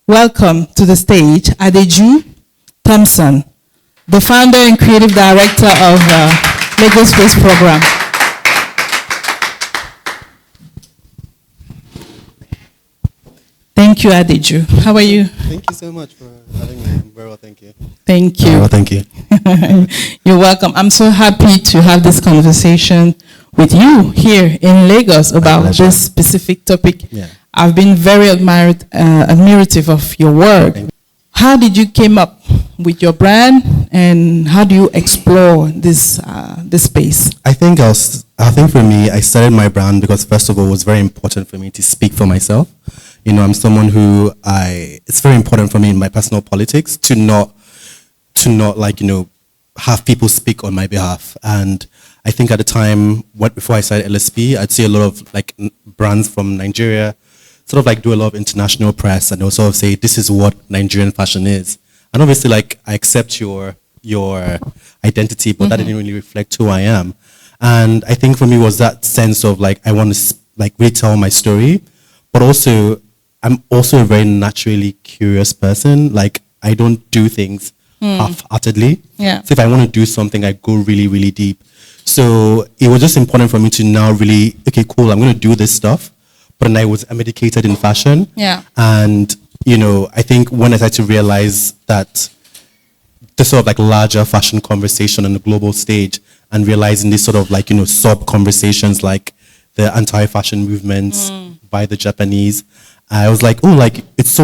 welcome to the stage Adeju Thompson, the founder and creative director of Lagos Space Program. Thank you, Adeju. How are you? Thank you so much for having me. I'm very well, thank you. Thank you. Very well, thank you. You're welcome. I'm so happy to have this conversation with you here in Lagos about this specific topic. Yeah. I've been very admirative of your work. How did you came up with your brand, and how do you explore this space? I think for me, I started my brand because first of all, it was very important for me to speak for myself. You know, I'm someone who it's very important for me in my personal politics to not like, you know, have people speak on my behalf. And I think at the time, before I started LSP, I'd see a lot of like brands from Nigeria sort of like do a lot of international press, and they'll sort of say, this is what Nigerian fashion is. And obviously, like, I accept your identity, but that didn't really reflect who I am. And I think for me was that sense of like, I want to like retell my story, but also I'm also a very naturally curious person. Like, I don't do things half-heartedly. Yeah. So if I want to do something, I go really, really deep. So it was just important for me to now really, okay, cool, I'm going to do this stuff. But then I'm educated in fashion. Yeah. And, you know, I think when I started to realize that this sort of like larger fashion conversation on the global stage, and realizing these sort of like, you know, sub-conversations like the anti-fashion movements by the Japanese, I was like, oh, like, it's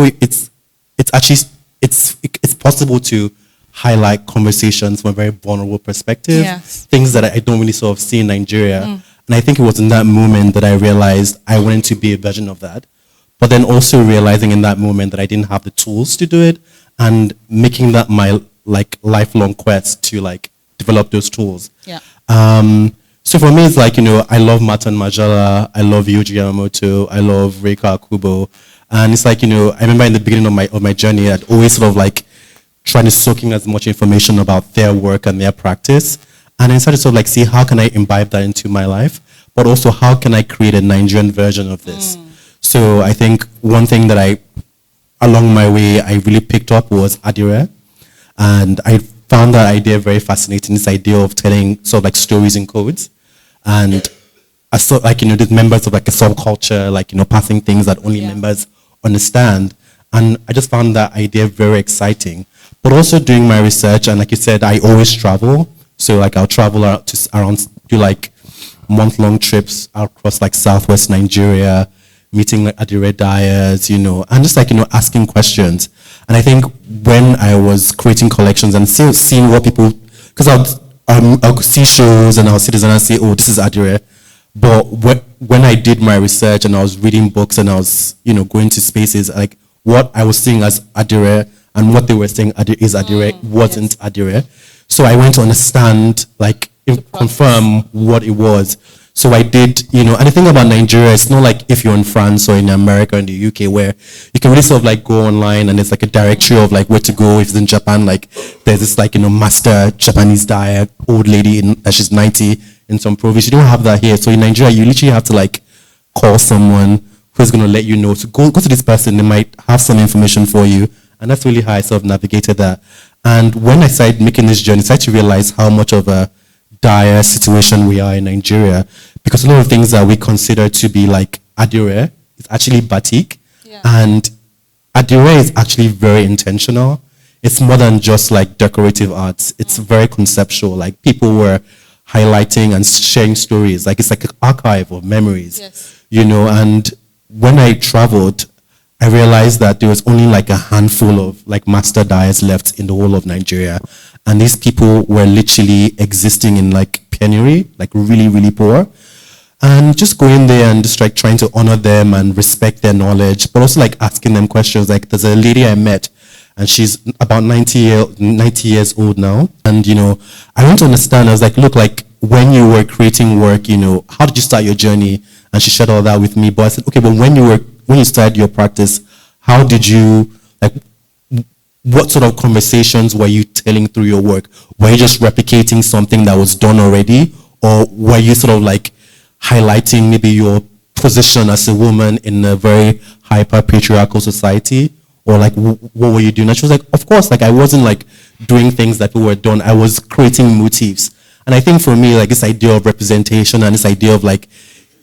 possible to highlight conversations from a very vulnerable perspective. Yes. Things that I don't really sort of see in Nigeria. And I think it was in that moment that I realized I wanted to be a version of that. But then also realizing in that moment that I didn't have the tools to do it, and making that my like lifelong quest to like develop those tools. Yeah. So for me, it's like, you know, I love Matan Majala, I love Yuji Yamamoto, I love Reika Akubo. And it's like, you know, I remember in the beginning of my journey, I'd always sort of like trying to soak in as much information about their work and their practice. And I started to sort of like see how can I imbibe that into my life, but also how can I create a Nigerian version of this. So I think one thing that along my way, I really picked up was Adire. And I found that idea very fascinating, this idea of telling sort of like stories in codes. And I saw like, you know, these members of like a subculture, like, you know, passing things that only members understand. And I just found that idea very exciting. But also doing my research, and like you said, I always travel. So like I'll travel do like month-long trips across like Southwest Nigeria, meeting like Adire dyers, you know, and just like, you know, asking questions. And I think when I was creating collections and seeing what people, because I'll see shows and I'll see this and I'll say, oh, this is Adire. But when I did my research and I was reading books and I was, you know, going to spaces, like what I was seeing as Adire and what they were saying is Adire wasn't Adire. So I went to understand, like, confirm what it was. So I did, you know, and the thing about Nigeria, it's not like if you're in France or in America or in the UK where you can really sort of like go online and there's like a directory of like where to go. If it's in Japan, like there's this like, you know, master Japanese dyer, old lady that she's 90 in some province. You don't have that here. So in Nigeria, you literally have to like call someone who's going to let you know. So go to this person, they might have some information for you. And that's really how I sort of navigated that. And when I started making this journey, I started to realize how much of a dire situation we are in Nigeria, because a lot of things that we consider to be like Adire is actually batik. Yeah. And Adire is actually very intentional. It's more than just like decorative arts. It's very conceptual. Like people were highlighting and sharing stories. Like it's like an archive of memories, you know. And when I traveled, I realized that there was only like a handful of like master dyers left in the whole of Nigeria. And these people were literally existing in like penury, like really, really poor. And just going there and just like trying to honor them and respect their knowledge, but also like asking them questions. Like there's a lady I met and she's about 90 years old now. And, you know, I want to understand, I was like, look, like when you were creating work, you know, how did you start your journey? And she shared all that with me. But I said, okay, but when you started your practice, how did you, like, what sort of conversations were you telling through your work? Were you just replicating something that was done already? Or were you sort of like highlighting maybe your position as a woman in a very hyper-patriarchal society? or like, what were you doing? And she was like, of course, like I wasn't like doing things that were done. I was creating motifs. And I think for me, like this idea of representation and this idea of like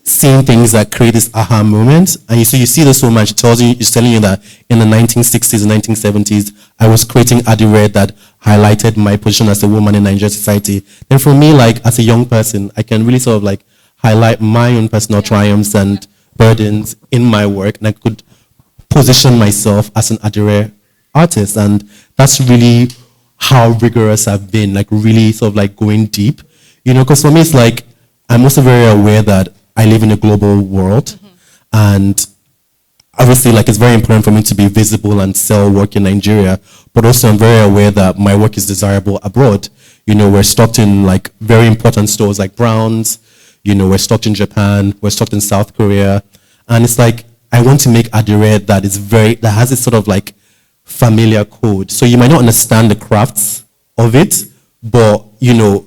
seeing things that create this aha moment. And so you see this so much. It's telling you that in the 1960s and 1970s, I was creating adire that highlighted my position as a woman in Nigerian society. Then for me, like as a young person, I can really sort of like highlight my own personal triumphs and burdens in my work, and I could position myself as an adire artist. And that's really how rigorous I've been, like really sort of like going deep, you know, because for me it's like, I'm also very aware that I live in a global world, and obviously like it's very important for me to be visible and sell work in Nigeria, but also I'm very aware that my work is desirable abroad. You know, we're stocked in like very important stores like Brown's, you know, we're stocked in Japan, we're stocked in South Korea, and it's like, I want to make adire that has this sort of like familiar code. So you might not understand the crafts of it, but you know,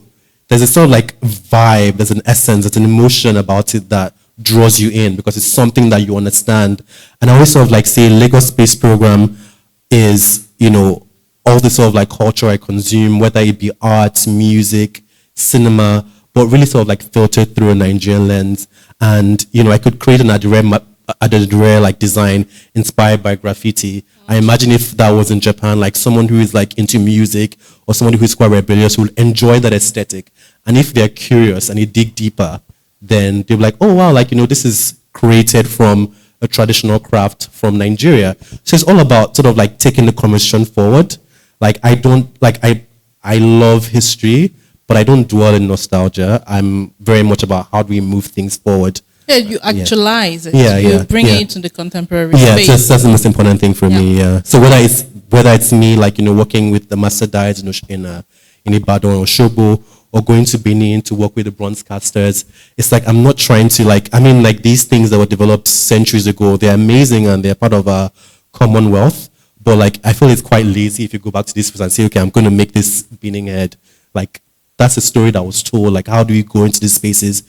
there's a sort of like vibe, there's an essence, there's an emotion about it that draws you in because it's something that you understand. And I always sort of like say Lagos Space Program is, you know, all the sort of like culture I consume, whether it be art, music, cinema, but really sort of like filtered through a Nigerian lens. And, you know, I could create an adire like design inspired by graffiti. I imagine if that was in Japan, like someone who is like into music or someone who is quite rebellious will enjoy that aesthetic. And if they're curious and they dig deeper, then they'll be like, oh wow, like, you know, this is created from a traditional craft from Nigeria. So it's all about sort of like taking the conversation forward. Like I love history, but I don't dwell in nostalgia. I'm very much about how do we move things forward. Yeah, you actualize it. Yeah, you bring it into the contemporary space. Yeah, that's the most important thing for me. Yeah. So whether it's me, like, you know, working with the master dyes in Ibadan or Shobo, or going to Benin to work with the bronze casters, it's like I'm not trying to like. I mean, like these things that were developed centuries ago, they're amazing and they're part of our Commonwealth. But like, I feel it's quite lazy if you go back to this and say, okay, I'm going to make this Benin head. Like, that's a story that was told. Like, how do we go into these spaces,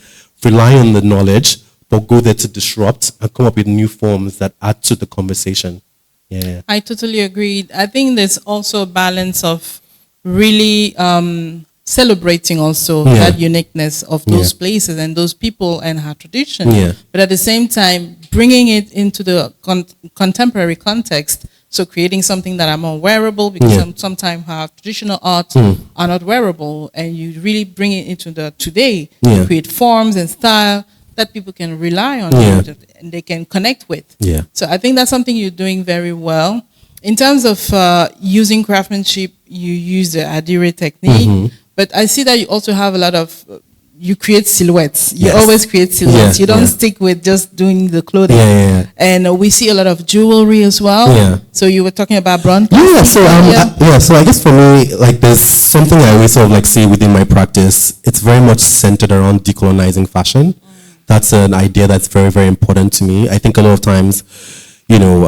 rely on the knowledge, but go there to disrupt and come up with new forms that add to the conversation? Yeah, I totally agree. I think there's also a balance of really celebrating also that uniqueness of those places and those people and her tradition. Yeah. But at the same time, bringing it into the contemporary context. So creating something that are more wearable, because sometimes our traditional arts are not wearable, and you really bring it into the today, create forms and style that people can rely on and they can connect with. Yeah. So I think that's something you're doing very well. In terms of using craftsmanship, you use the adire technique, but I see that you also have a lot of you create silhouettes. You always create silhouettes. You don't stick with just doing the clothing. And we see a lot of jewelry as well. So you were talking about bronze. So I guess for me, like there's something I always sort of like see within my practice. It's very much centered around decolonizing fashion. That's an idea that's very, very important to me. I think a lot of times, you know,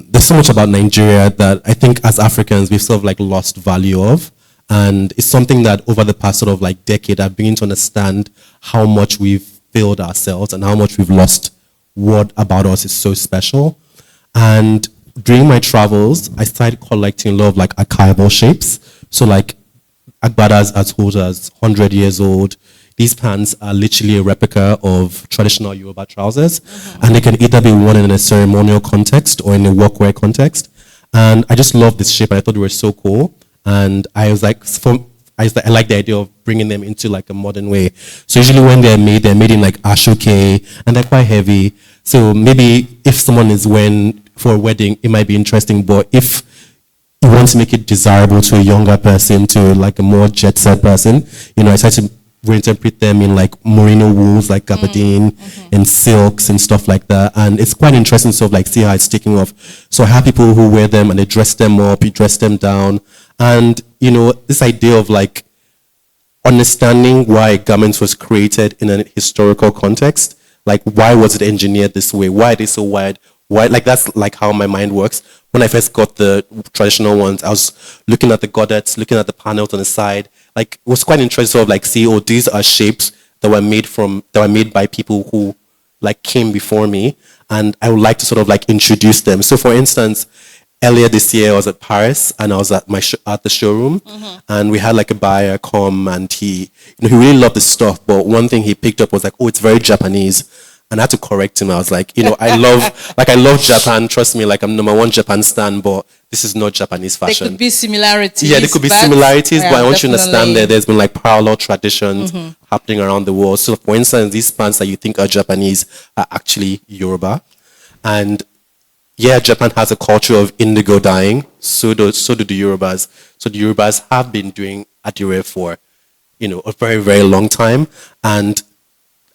there's so much about Nigeria that I think as Africans we've sort of like lost value of. And it's something that over the past sort of like decade, I've begun to understand how much we've failed ourselves and how much we've lost what about us is so special. And during my travels, I started collecting a lot of like archival shapes. So like agbadas as old as 100 years old. These pants are literally a replica of traditional Yoruba trousers. And they can either be worn in a ceremonial context or in a workwear context. And I just love this shape. I thought they were so cool. And I was like, I like the idea of bringing them into like a modern way. So usually when they're made in like ashoke, and they're quite heavy. So maybe if someone is wearing for a wedding, it might be interesting. But if you want to make it desirable to a younger person, to like a more jet set person, you know, I try to reinterpret them in like merino wools, like gabardine and silks and stuff like that. And it's quite interesting to sort of like see how it's taking off. So I have people who wear them and they dress them up, you dress them down. And, you know, this idea of like understanding why garments was created in a historical context, like why was it engineered this way? Why are they so wide? Why, like that's like how my mind works. When I first got the traditional ones, I was looking at the godets, looking at the panels on the side. Like it was quite interesting to sort of like see, oh, these are shapes that were made by people who like came before me, and I would like to sort of like introduce them. So for instance, earlier this year I was at Paris and I was at at the showroom, and we had like a buyer come, and he really loved the stuff, but one thing he picked up was like, oh, it's very Japanese. And I had to correct him. I was like, I love Japan. Trust me, like I'm #1 Japan stan, but this is not Japanese fashion. There could be similarities. Yeah, there could be similarities, but I want you to understand that there's been like parallel traditions happening around the world. So, for instance, these pants that you think are Japanese are actually Yoruba. And yeah, Japan has a culture of indigo dyeing. So do the Yorubas. So the Yorubas have been doing adire for, a very, very long time. And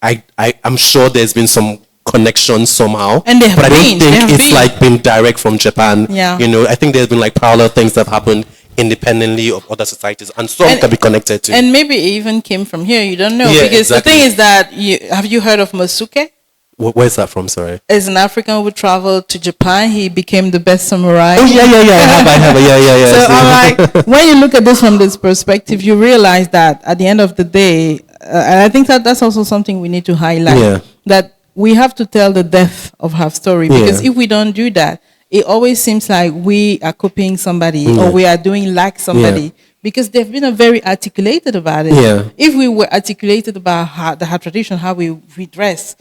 I'm sure there's been some connection somehow, and but I don't think it's like been direct from Japan. Yeah. I think there's been like parallel things that have happened independently of other societies, and some can be connected to. And maybe it even came from here. You don't know, because the thing is that have you heard of Mosuke? Where's that from? Sorry. As an African who traveled to Japan, he became the best samurai. Oh yeah. I have. Yeah. So I'm like, when you look at this from this perspective, you realize that at the end of the day, and I think that's also something we need to highlight, that we have to tell the depth of her story, because if we don't do that, it always seems like we are copying somebody or we are doing like somebody, because they've been very articulated about it. If we were articulated about her tradition, how we dress,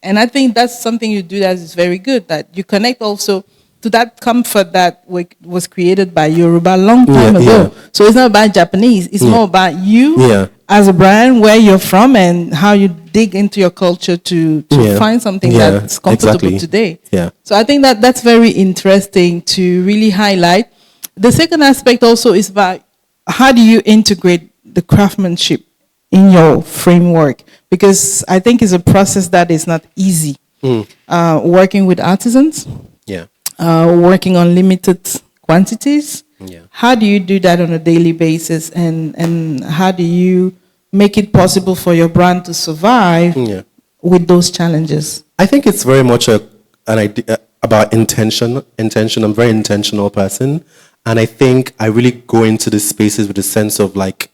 and I think that's something you do that is very good, that you connect also to that comfort that was created by Yoruba a long time ago. So it's not about Japanese, it's more about you as a brand, where you're from, and how you dig into your culture to find something that's comfortable today. So I think that's very interesting to really highlight. The second aspect also is about how do you integrate the craftsmanship in your framework, because I think it's a process that is not easy. Working with artisans, working on limited quantities. How do you do that on a daily basis, and how do you make it possible for your brand to survive with those challenges? I think it's very much an idea about intention. I'm a very intentional person, and I think I really go into the spaces with a sense of like,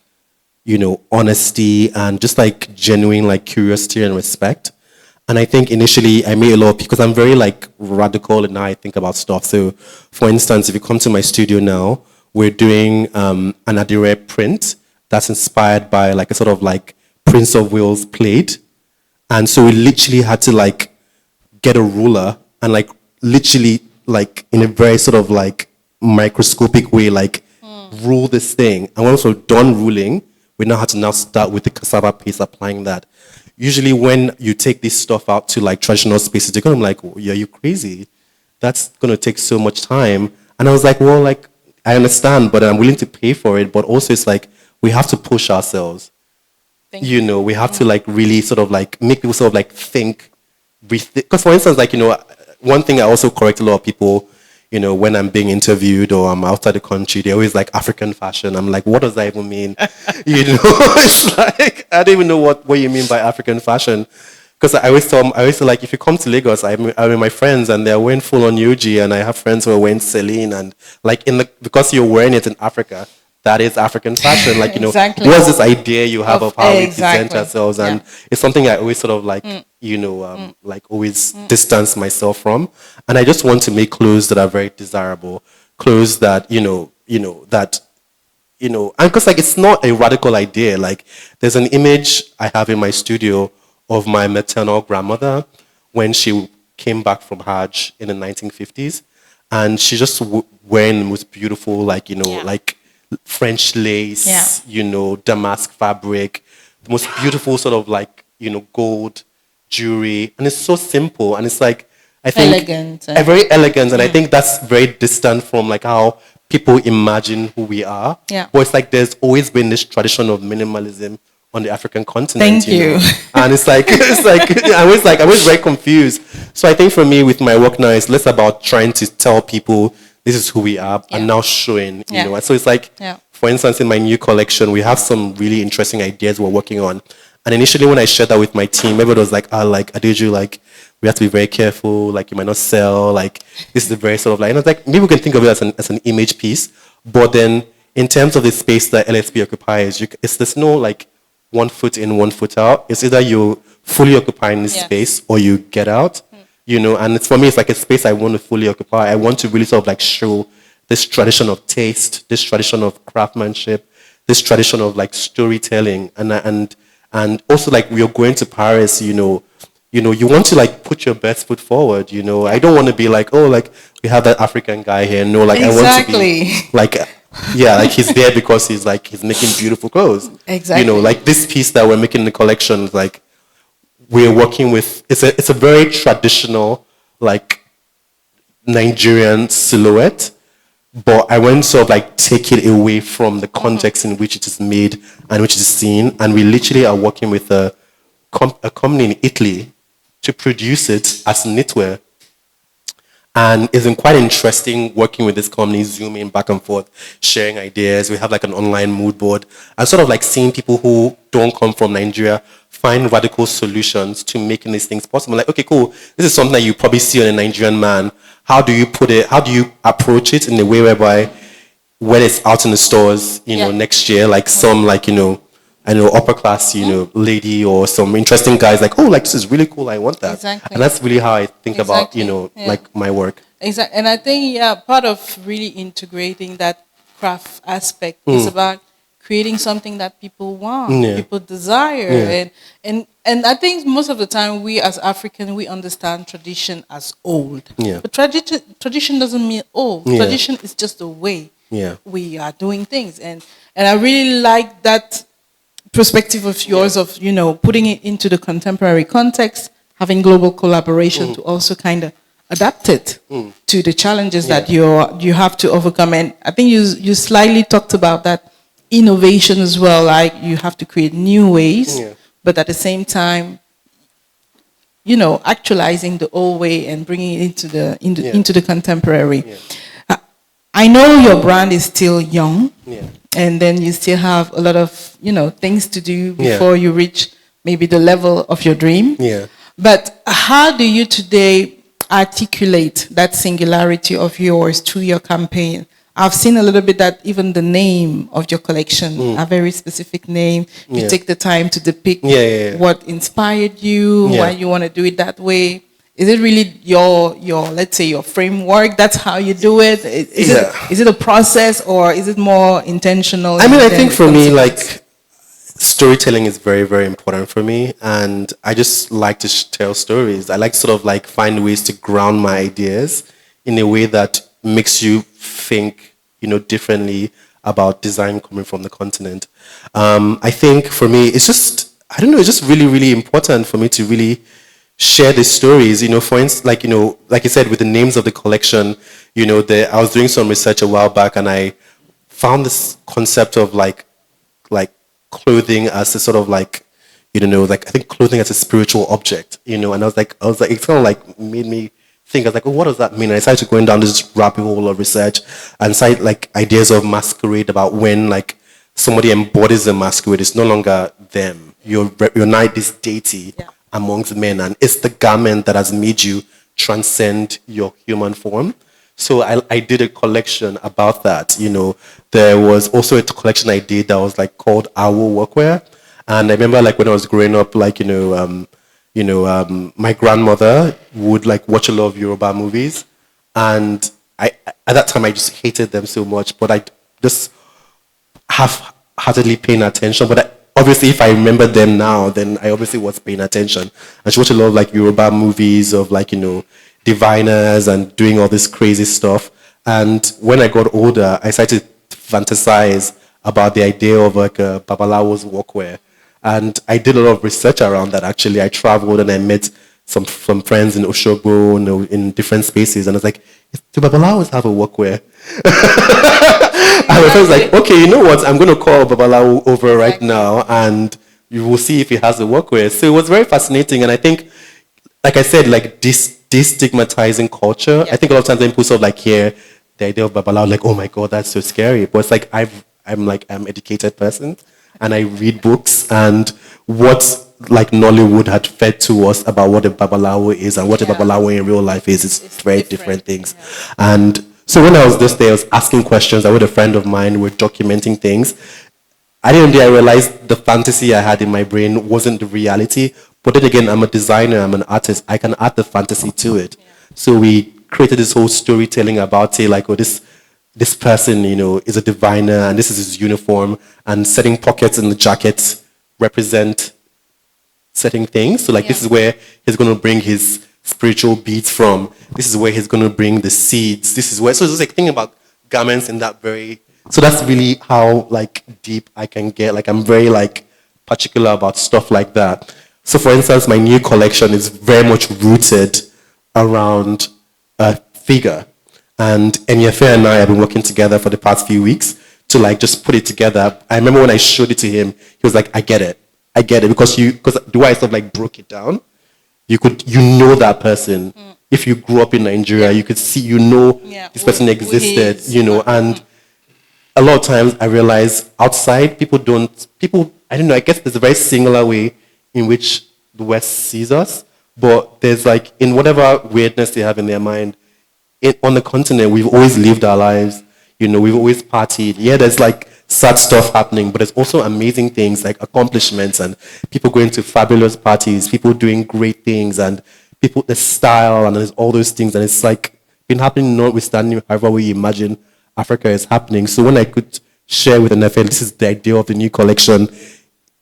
honesty and just like genuine like curiosity and respect. And I think initially I made a lot, because I'm very like radical in how I think about stuff. So for instance, if you come to my studio now, we're doing an adire print that's inspired by like a sort of like Prince of Wales plate. And so we literally had to like get a ruler and like literally like in a very sort of like microscopic way, like rule this thing. And once we're done ruling, we now have to now start with the cassava paste, applying that. Usually when you take this stuff out to like traditional spaces, they're going to be like, yeah, you're crazy. That's going to take so much time. And I was like, well, like, I understand, but I'm willing to pay for it. But also it's like, we have to push ourselves. We have to like really sort of like make people sort of like think, because for instance, like, one thing I also correct a lot of people, when I'm being interviewed or I'm outside the country, they always like African fashion. I'm like, what does that even mean? It's like, I don't even know what you mean by African fashion. Because I always say like, if you come to Lagos, I'm with my friends and they're wearing full on UG, and I have friends who are wearing Celine, and like because you're wearing it in Africa, that is African fashion. Like, exactly. What's this idea you have of how we present ourselves? And it's something I always sort of like, like always distance myself from. And I just want to make clothes that are very desirable, clothes that, and because like, it's not a radical idea. Like, there's an image I have in my studio of my maternal grandmother when she came back from Hajj in the 1950s. And she just wearing the most beautiful, like, like French lace, damask fabric, the most beautiful sort of like, gold jewelry. And it's so simple. And it's like, I think elegant. Very elegant. And I think that's very distant from like how people imagine who we are. Yeah. But it's like, there's always been this tradition of minimalism on the African continent. Thank you. And it's like I was very confused. So I think for me with my work now, it's less about trying to tell people this is who we are and now showing, And so it's like, for instance, in my new collection, we have some really interesting ideas we're working on. And initially when I shared that with my team, everybody was like, like, Adeju, like, we have to be very careful, like, you might not sell, like, this is a very sort of like, and I was like, maybe we can think of it as an image piece. But then in terms of the space that LSP occupies, there's no like 1 foot in, 1 foot out. It's either you fully occupying this space or you get out. and it's, for me, it's like a space I want to fully occupy. I want to really sort of like show this tradition of taste, this tradition of craftsmanship, this tradition of like storytelling, and also like we are going to Paris, you want to like put your best foot forward, I don't want to be like, oh, like we have that African guy here. No, like I want to be like, yeah, like he's there because he's making beautiful clothes. Exactly. Like this piece that we're making in the collection, like we're working with, it's a very traditional, like Nigerian silhouette, but I went sort of like take it away from the context in which it is made and which it is seen, and we literally are working with a company in Italy to produce it as knitwear. And it's been quite interesting working with this company, zooming back and forth, sharing ideas. We have like an online mood board, and sort of like seeing people who don't come from Nigeria find radical solutions to making these things possible. Like, okay, cool, this is something that you probably see on a Nigerian man. How do you put it, how do you approach it in a way whereby when it's out in the stores, next year, like some like, I know upper class, lady or some interesting guys like, oh, like this is really cool. I want that. Exactly. And that's really how I think about, like my work. Exactly. And I think, part of really integrating that craft aspect is about creating something that people want, people desire. And I think most of the time we as African, we understand tradition as old. Yeah. But tradition doesn't mean old. Yeah. Tradition is just the way Yeah. we are doing things. And I really like that perspective of yours of, putting it into the contemporary context, having global collaboration to also kind of adapt it to the challenges that you have to overcome. And I think you slightly talked about that innovation as well, like you have to create new ways, but at the same time, actualizing the old way and bringing it into the contemporary. Yeah. I know your brand is still young. Yeah. And then you still have a lot of, things to do before you reach maybe the level of your dream. Yeah. But how do you today articulate that singularity of yours through your campaign? I've seen a little bit that even the name of your collection, a very specific name. You take the time to depict what inspired you, why you want to do it that way. Is it really your let's say your framework? That's how you do it? Is it a process, or is it more intentional? I mean, I think for me, like storytelling is very, very important for me, and I just like to tell stories. I like to sort of like find ways to ground my ideas in a way that makes you think, differently about design coming from the continent. I think for me, it's just, I don't know, it's just really, really important for me to really share these stories, for instance, like you said, with the names of the collection, I was doing some research a while back, and I found this concept of like clothing as a sort of like, like I think clothing as a spiritual object, and I was like, it kind of like made me think. I was like, oh, what does that mean? And I started going down this rabbit hole of research and started like ideas of masquerade, about when like somebody embodies a masquerade, it's no longer them. You're now this deity amongst men, and it's the garment that has made you transcend your human form. So I did a collection about that. There was also a collection I did that was like called Owl Workwear, and I remember like when I was growing up, like my grandmother would like watch a lot of Yoruba movies, and at that time I just hated them so much, but I just half-heartedly paying attention. But obviously, if I remember them now, then I obviously was paying attention. And she watched a lot of like Yoruba movies of like, diviners and doing all this crazy stuff. And when I got older, I started to fantasize about the idea of like a Babalawo's workwear. And I did a lot of research around that, actually. I traveled and I met some friends in Oshogbo, in different spaces. And I was like, do Babalawos have a workwear? And my friend's like, okay, you know what? I'm going to call Babalawo over right now, and you will see if he has a workwear. So it was very fascinating. And I think, like I said, like destigmatizing culture. I think a lot of times when people sort of like hear the idea of Babalawo, like, oh my God, that's so scary. But it's like, I'm an educated person, and I read books, and what like Nollywood had fed to us about what a Babalawo is and what a Babalawo in real life is, it's very different things. Yeah. And so when I was just there, I was asking questions. I with a friend of mine, we're documenting things. At the end of the day, I realized the fantasy I had in my brain wasn't the reality, But then again, I'm a designer, I'm an artist. I can add the fantasy to it. So we created this whole storytelling about it, like, oh, this person, is a diviner, and this is his uniform, and setting pockets in the jacket represent certain things. So, like, this is where he's going to bring his spiritual beats from. This is where he's going to bring the seeds. This is where, so it's just like thinking about garments in that very, so that's really how, like, deep I can get. Like, I'm very, like, particular about stuff like that. So, for instance, my new collection is very much rooted around a figure. And Enyefe and I have been working together for the past few weeks to, like, just put it together. I remember when I showed it to him, he was like, I get it, because the way I sort of, like, broke it down, you know that person. If you grew up in Nigeria, you could see, this person existed, and a lot of times I realize outside I don't know, I guess there's a very singular way in which the West sees us, but there's, like, in whatever weirdness they have in their mind, on the continent, we've always lived our lives, we've always partied. Yeah, there's, like, sad stuff happening, but there's also amazing things, like accomplishments and people going to fabulous parties, people doing great things, and people, the style, and there's all those things, and it's, like, been happening notwithstanding however we imagine Africa is happening. So when I could share with NFL, this is the idea of the new collection,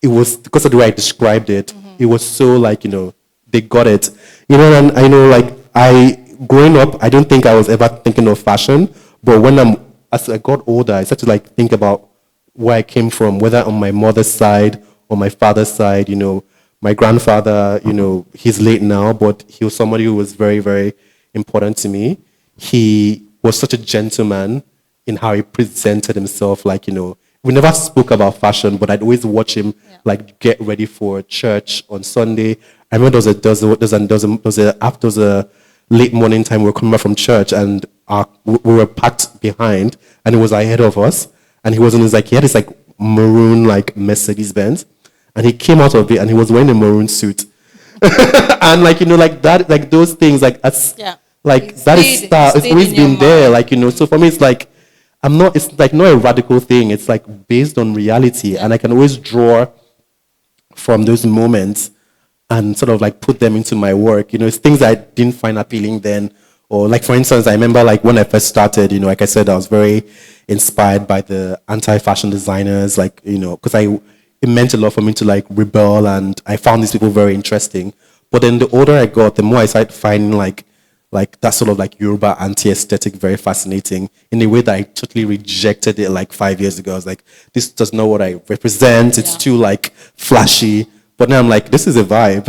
it was, because of the way I described it, it was so, like, they got it. And I know, like, growing up, I don't think I was ever thinking of fashion, but as I got older, I started to, like, think about where I came from, whether on my mother's side or my father's side. My grandfather, he's late now, but he was somebody who was very, very important to me. He was such a gentleman in how he presented himself. Like, we never spoke about fashion, but I'd always watch him, like, get ready for church on Sunday. I remember there was a late morning time, we were coming back from church, and we were packed behind, and he was ahead of us, and he had this, like, maroon, like, Mercedes Benz, and he came out of it, and he was wearing a maroon suit, and, like, like that, like, those things, like, like, that is style. It's always been there, like, so for me, it's like, it's like not a radical thing, it's, like, based on reality, and I can always draw from those moments and sort of, like, put them into my work. It's things I didn't find appealing then. Or, like, for instance, I remember, like, when I first started, like I said, I was very inspired by the anti-fashion designers, like, because it meant a lot for me to, like, rebel, and I found these people very interesting. But then the older I got, the more I started finding, like that sort of, like, Yoruba anti-aesthetic very fascinating, in a way that I totally rejected it, like, 5 years ago. I was like, this does not what I represent. It's too, like, flashy. But now I'm like, this is a vibe.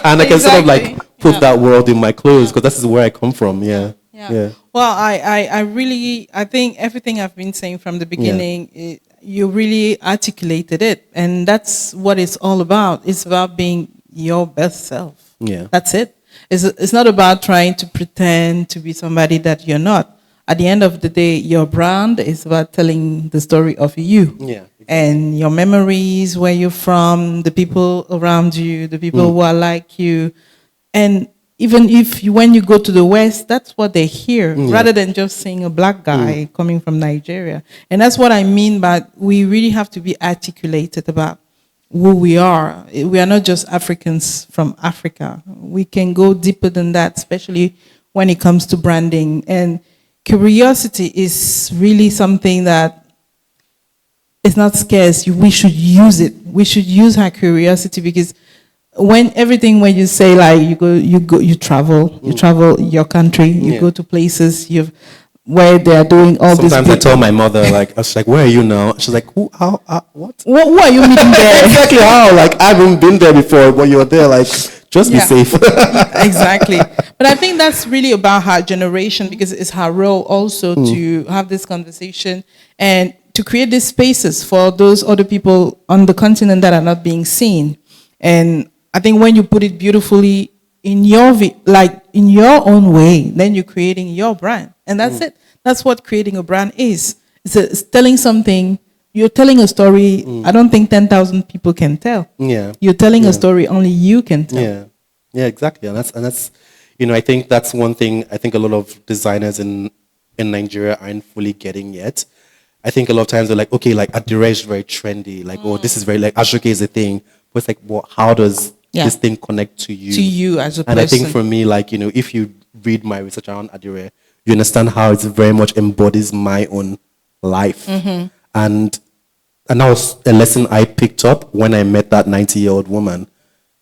And I can sort of, like, put that world in my clothes, because this is where I come from. Yeah. Well, I think everything I've been saying from the beginning, you really articulated it. And that's what it's all about. It's about being your best self. Yeah. That's it. It's not about trying to pretend to be somebody that you're not. At the end of the day, your brand is about telling the story of you. Yeah. And your memories, where you're from, the people around you, the people who are like you. And even when you go to the West, that's what they hear, rather than just seeing a black guy coming from Nigeria. And that's what I mean by we really have to be articulated about who we are. We are not just Africans from Africa. We can go deeper than that, especially when it comes to branding. And curiosity is really something that is not scarce. We should use it. We should use our curiosity, because when you say, like, you travel your country, you go to places where they are doing all this. Sometimes I tell my mother, like, I was like, where are you now? She's like, who, how, what? Who are you meeting there? Exactly how? Like, I haven't been there before, but you're there, like, just be safe. Exactly. But I think that's really about her generation, because it's her role also to have this conversation and to create these spaces for those other people on the continent that are not being seen. And I think when you put it beautifully in your own way, then you're creating your brand. And that's it. That's what creating a brand is. It's telling something. You're telling a story I don't think 10,000 people can tell. Yeah. You're telling a story only you can tell. Yeah. Yeah, exactly. And that's I think that's one thing I think a lot of designers in Nigeria aren't fully getting yet. I think a lot of times they're like, okay, like, Adire is very trendy. Like, oh, this is very, like, Ashoke is a thing. But it's like, well, how does this thing connect to you. To you as a person. And I think for me, like, you know, if you read my research around Adire, you understand how it very much embodies my own life. And that was a lesson I picked up when I met that 90-year-old woman,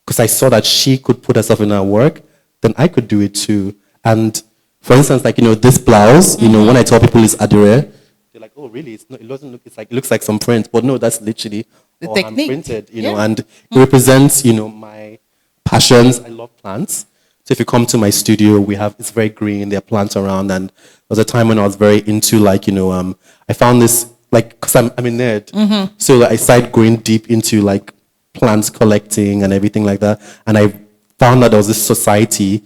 because I saw that she could put herself in her work, then I could do it too. And for instance, like, you know, this blouse, you know, when I tell people it's Adire, they're like, oh, really? It's not, it doesn't look, it's like, it looks like some print. But no, that's literally the all technique. hand printed, you know, and it represents, you know, my passions. I love plants. So if you come to my studio, it's very green, there are plants around. And there was a time when I was very into, like, you know, I found this, like, because I'm a nerd. So I started going deep into, like, plants collecting and everything like that. And I found that there was this society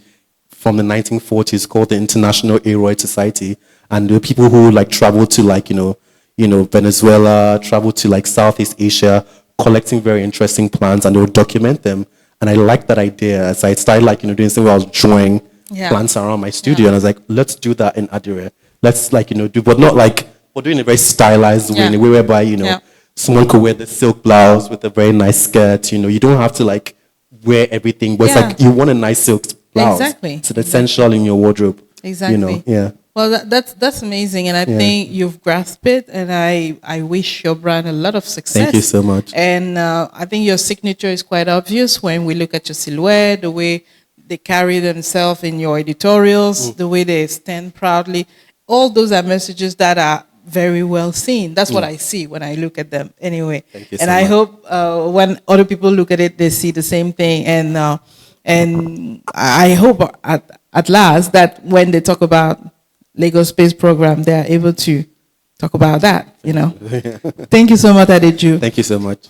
from the 1940s called the International Aroid Society. And there were people who, like, traveled to, like, you know, Venezuela, traveled to, like, Southeast Asia, collecting very interesting plants, and they would document them. And I liked that idea. As I started, like, you know, doing something where I was drawing plants around my studio. And I was like, let's do that in Adire. Let's, like, you know, but not like, we're doing it in a very stylized way, in a way whereby, you know, someone could wear the silk blouse with a very nice skirt. You know, you don't have to, like, wear everything, but it's like you want a nice silk blouse. Exactly. It's essential in your wardrobe. Exactly. You know, Well, that's amazing, and I think you've grasped it, and I wish your brand a lot of success. Thank you so much. And I think your signature is quite obvious when we look at your silhouette, the way they carry themselves in your editorials, the way they stand proudly. All those are messages that are very well seen. That's what I see when I look at them anyway. Thank you and so I much. hope when other people look at it, they see the same thing. And I hope at last that when they talk about Lagos Space Program, they are able to talk about that, you know. Thank you so much, Adeju. Thank you so much.